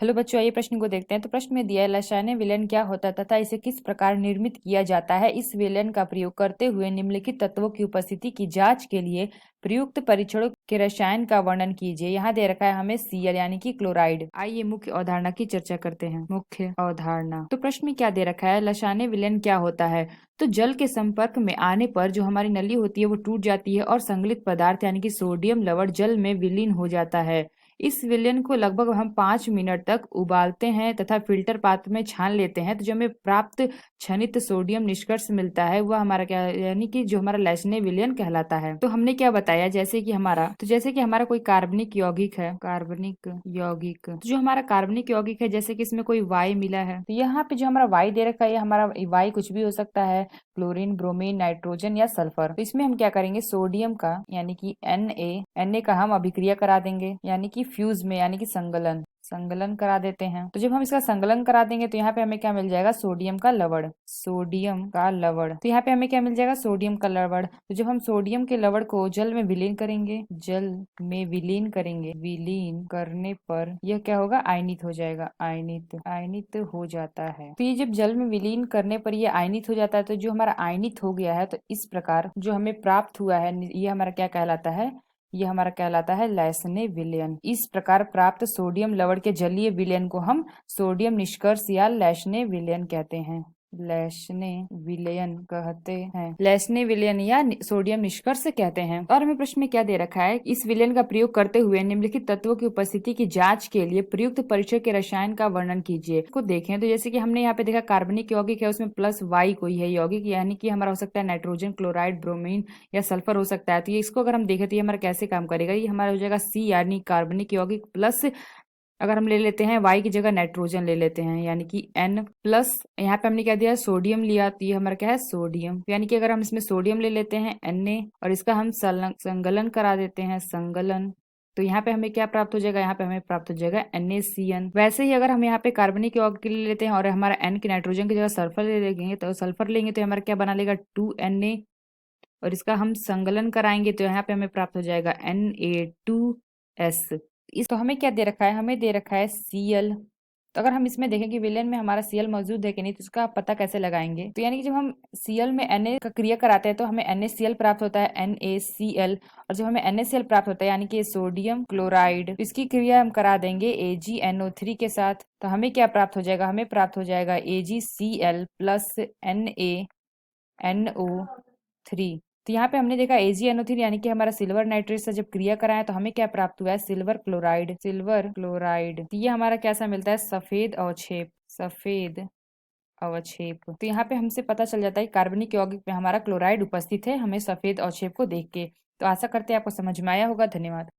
Hello बच्चों, आइए प्रश्न को देखते हैं। तो प्रश्न में दिया है रसायन विलयन क्या होता है तथा इसे किस प्रकार निर्मित किया जाता है। इस विलयन का प्रयोग करते हुए निम्नलिखित तत्वों की उपस्थिति की जांच के लिए प्रयुक्त परीक्षणों के रसायन का वर्णन कीजिए। यहाँ दे रखा है हमें Cl यानी कि क्लोराइड। आइए मुख्य अवधारणा की चर्चा करते हैं। मुख्य अवधारणा। तो प्रश्न में क्या दे रखा है, रसायन विलयन क्या होता है। तो जल के संपर्क में आने पर जो हमारी नली होती है वो टूट जाती है और संगलित पदार्थ यानी कि सोडियम लवण जल में विलीन हो जाता है। इस विलयन को लगभग हम 5 मिनट तक उबालते हैं तथा फिल्टर पात्र में छान लेते हैं। तो जो हमें प्राप्त क्षनित सोडियम निष्कर्ष मिलता है वह हमारा क्या, यानी कि जो हमारा लैसने विलयन कहलाता है। तो हमने क्या बताया, जैसे कि हमारा कोई कार्बनिक यौगिक है, कार्बनिक यौगिक, तो जो हमारा कार्बनिक यौगिक है जैसे कि इसमें कोई वाई मिला है, तो यहाँ पे जो हमारा वाई दे रखा है, हमारा वाई कुछ भी हो सकता है, क्लोरीन, ब्रोमीन, नाइट्रोजन या सल्फर। तो इसमें हम क्या करेंगे, सोडियम का यानी कि Na का हम अभिक्रिया करा देंगे, यानी कि फ्यूज में, यानी कि संगलन करा देते हैं। तो जब हम इसका संगलन करा देंगे तो यहाँ पे हमें क्या मिल जाएगा, सोडियम का लवण। तो यहाँ पे हमें क्या मिल जाएगा, सोडियम का लवण। तो जब हम सोडियम के लवण को जल में विलीन करेंगे, विलीन करने पर यह क्या होगा, आयनित हो जाएगा, आयनित हो जाता है। तो ये जब जल में विलीन करने पर ये आयनित हो जाता है, तो जो हमारा आयनित हो गया है, तो इस प्रकार जो हमें प्राप्त हुआ है ये हमारा क्या कहलाता है, ये हमारा कहलाता है लैसने विलयन। इस प्रकार प्राप्त सोडियम लवण के जलीय विलयन को हम सोडियम निष्कर्ष या लैसने विलयन कहते हैं। लैसने विलयन या सोडियम निष्कर्ष कहते हैं। और हमें प्रश्न में क्या दे रखा है, इस विलयन का प्रयोग करते हुए निम्नलिखित तत्वों की उपस्थिति की जांच के लिए प्रयुक्त परीक्षण के रसायन का वर्णन कीजिए। को देखें तो जैसे कि हमने यहाँ पे देखा कार्बनिक यौगिक है, उसमें प्लस वाई कोई है यौगिक, यानी कि हमारा हो सकता है नाइट्रोजन, क्लोराइड, ब्रोमीन या सल्फर हो सकता है। तो ये इसको अगर हम देखें तो ये हमारा कैसे काम करेगा, ये हमारा हो जाएगा सी यानी कार्बनिक यौगिक प्लस, अगर हम ले लेते हैं वाई की जगह नाइट्रोजन ले लेते हैं, यानी कि N प्लस, यहाँ पे हमने क्या दिया, सोडियम लिया, तो ये हमारा क्या है, सोडियम, यानी कि अगर हम इसमें सोडियम ले लेते हैं Na और इसका हम संगलन करा देते हैं, तो यहाँ पे हमें क्या प्राप्त हो जाएगा, यहाँ पे हमें प्राप्त हो जाएगा NaCN। वैसे ही अगर हम यहाँ पे कार्बनिक यौगिक ले लेते हैं और हमारा N की नाइट्रोजन की जगह सल्फर ले लेंगे, तो सल्फर लेंगे तो हमारा क्या बना लेगा, 2Na, और इसका हम संगलन कराएंगे तो यहाँ पे हमें प्राप्त हो जाएगा Na2S। इस तो हमें क्या दे रखा है, हमें दे रखा है Cl। तो अगर हम इसमें देखें कि विलेन में हमारा Cl मौजूद है कि नहीं, तो इसका पता कैसे लगाएंगे। तो यानी कि जब हम Cl में Na का क्रिया कराते हैं तो हमें NaCl प्राप्त होता है, NaCl, और जब हमें NaCl प्राप्त होता है यानी कि सोडियम क्लोराइड, तो इसकी क्रिया हम करा देंगे AgNO3 के साथ। तो हमें क्या प्राप्त हो जाएगा, हमें प्राप्त हो जाएगा AgCl प्लस NaNO3। तो यहाँ पे हमने देखा AgNO3 यानी कि हमारा सिल्वर नाइट्रेट से जब क्रिया कराया तो हमें क्या प्राप्त हुआ है, सिल्वर क्लोराइड। तो ये हमारा कैसा मिलता है, सफेद अवक्षेप। तो यहाँ पे हमसे पता चल जाता है कि कार्बनिक यौगिक में हमारा क्लोराइड उपस्थित है, हमें सफेद अवक्षेप को देख के। तो आशा करते हैं आपको समझ में आया होगा। धन्यवाद।